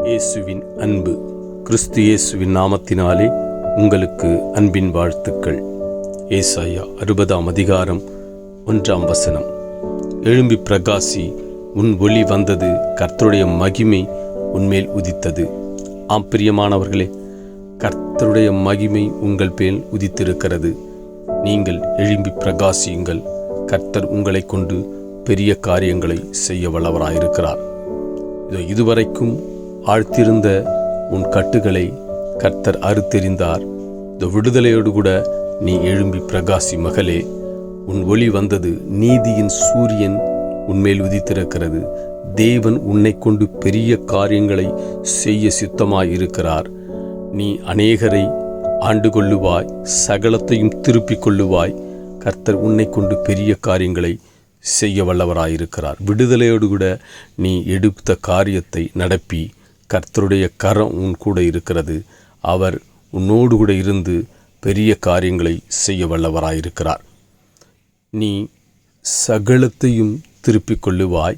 இயேசுவின் அன்பு. கிறிஸ்து இயேசுவின் நாமத்தினாலே உங்களுக்கு அன்பின் வாழ்த்துக்கள். ஏசாயா 60:1 எழும்பி பிரகாசி, உன் ஒளி வந்தது, கர்த்தருடைய மகிமை உன்மேல் உதித்தது. ஆம் பிரியமானவர்களே, கர்த்தருடைய மகிமை உங்கள் மேல் உதித்திருக்கிறது. நீங்கள் எழும்பி பிரகாசியுங்கள். கர்த்தர் உங்களை கொண்டு பெரிய காரியங்களை செய்ய வல்லவராயிருக்கிறார். இதுவரைக்கும் ஆழ்த்திருந்த உன் கட்டுகளை கர்த்தர் அறுத்தெறிந்தார். இந்த விடுதலையோடு கூட நீ எழும்பி பிரகாசி மகளே. உன் ஒளி வந்தது, நீதியின் சூரியன் உன்மேல் உதித்திருக்கிறது. தேவன் உன்னை கொண்டு பெரிய காரியங்களை செய்ய சித்தமாயிருக்கிறார். நீ அநேகரை ஆண்டு கொள்ளுவாய், சகலத்தையும் திருப்பிக் கொள்ளுவாய். கர்த்தர் உன்னை கொண்டு பெரிய காரியங்களை செய்ய வல்லவராயிருக்கிறார். விடுதலையோடு கூட நீ எடுத்த காரியத்தை நடப்பி, கர்த்தருடைய கரம் உன் கூட இருக்கிறது. அவர் உன்னோடு கூட இருந்து பெரிய காரியங்களை செய்ய வல்லவராயிருக்கிறார். நீ சகலத்தையும் திருப்பிக் கொள்ளுவாய்.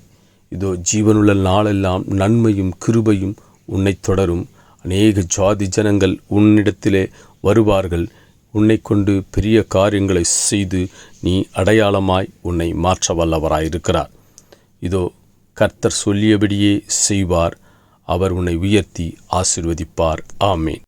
இதோ ஜீவனுள்ள நாளெல்லாம் நன்மையும் கிருபையும் உன்னை தொடரும். அநேக ஜாதி ஜனங்கள் உன்னிடத்திலே வருவார்கள். உன்னை கொண்டு பெரிய காரியங்களை செய்து நீ அடையாளமாய் உன்னை மாற்ற வல்லவராயிருக்கிறார். இதோ கர்த்தர் சொல்லியபடியே செய்வார். அவர் உன்னை உயர்த்தி ஆசீர்வதிப்பார். ஆமேன்.